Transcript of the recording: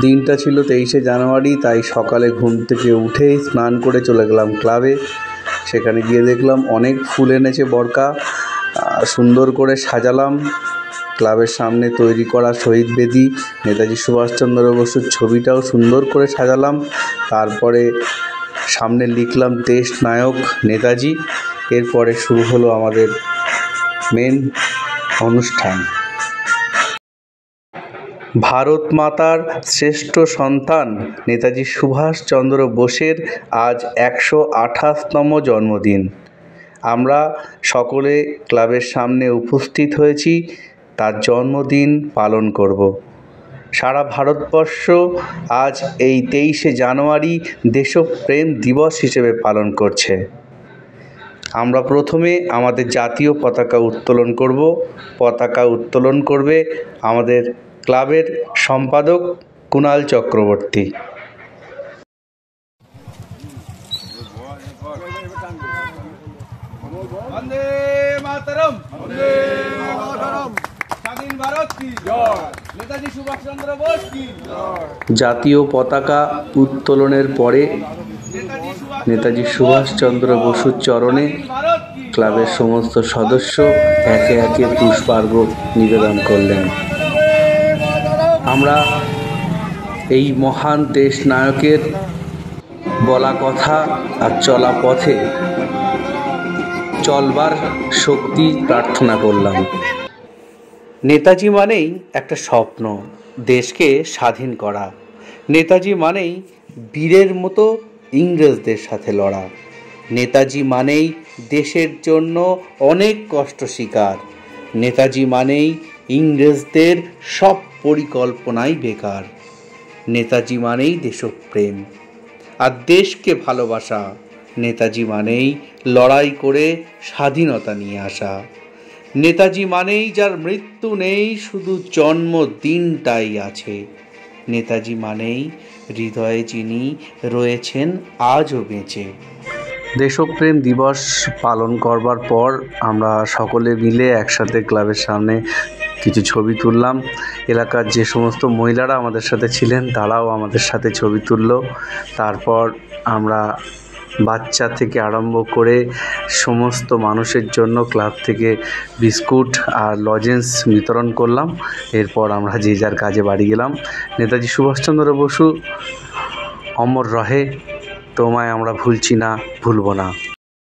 দিনটা ছিল 23শে জানুয়ারি, তাই সকালে ঘুম থেকে উঠেই স্নান করে চলে গেলাম ক্লাবে। সেখানে গিয়ে দেখলাম অনেক ফুল এনেছে বরকা, সুন্দর করে সাজালাম। ক্লাবের সামনে তৈরি করা শহীদ বেদি, নেতাজি সুভাষচন্দ্র বসুর ছবিটাও সুন্দর করে সাজালাম। তারপরে সামনে লিখলাম দেশ নায়ক নেতাজি। এরপরে শুরু হলো আমাদের মেন অনুষ্ঠান। ভারত মাতার শ্রেষ্ঠ সন্তান নেতাজি সুভাষচন্দ্র বোসের আজ 128তম জন্মদিন। আমরা সকলে ক্লাবের সামনে উপস্থিত হয়েছি তার জন্মদিন পালন করব। সারা ভারতবর্ষ আজ এই 23শে জানুয়ারি দেশপ্রেম দিবস হিসেবে পালন করছে। আমরা প্রথমে আমাদের জাতীয় পতাকা উত্তোলন করব। পতাকা উত্তোলন করবে আমাদের ক্লাবের সম্পাদক কুণাল চক্রবর্তী। বন্দে মাতরম, বন্দে মাতরম, স্বাধীন ভারত কি জয়, নেতাজি সুভাষচন্দ্র বোস কি জয়। জাতীয় পতাকা উত্তোলনের পরে নেতাজি সুভাষচন্দ্র বসুর চরণে ক্লাবের সমস্ত সদস্য একে একে পুষ্পার্ঘ নিবেদন করলেন। আমরা এই মহান দেশ নায়কের বলা কথা আর চলা পথে চলবার শক্তি প্রার্থনা করলাম। নেতাজি মানেই একটা স্বপ্ন, দেশকে স্বাধীন করা। নেতাজি মানেই বীরের মতো ইংরেজদের সাথে লড়া। নেতাজি মানেই দেশের জন্য অনেক কষ্ট স্বীকার। নেতাজি মানেই ইংরেজদের সব পরিকল্পনাই বেকার। নেতাজি মানেই দেশপ্রেম আর দেশকে ভালোবাসা। নেতাজি মানেই লড়াই করে স্বাধীনতা নিয়ে আসা। নেতাজি মানেই যার মৃত্যু নেই, শুধু জন্মদিনটাই আছে। নেতাজি মানেই হৃদয়ে যিনি রয়েছেন আজও বেঁচে। দেশপ্রেম দিবস পালন করবার পর আমরা সকলে মিলে একসাথে ক্লাবের সামনে কিছু ছবি তুললাম। এলাকার যে সমস্ত মহিলারা আমাদের সাথে ছিলেন তারাও আমাদের সাথে ছবি তুলল। তারপর আমরা বাচ্চা থেকে আরম্ভ করে সমস্ত মানুষের জন্য ক্লাব থেকে বিস্কুট আর লজেন্স বিতরণ করলাম। এরপর আমরা যে যার কাজে বাড়ি গেলাম। নেতাজি সুভাষচন্দ্র বসু অমর রহে, তোমায় আমরা ভুলছি না, ভুলব না।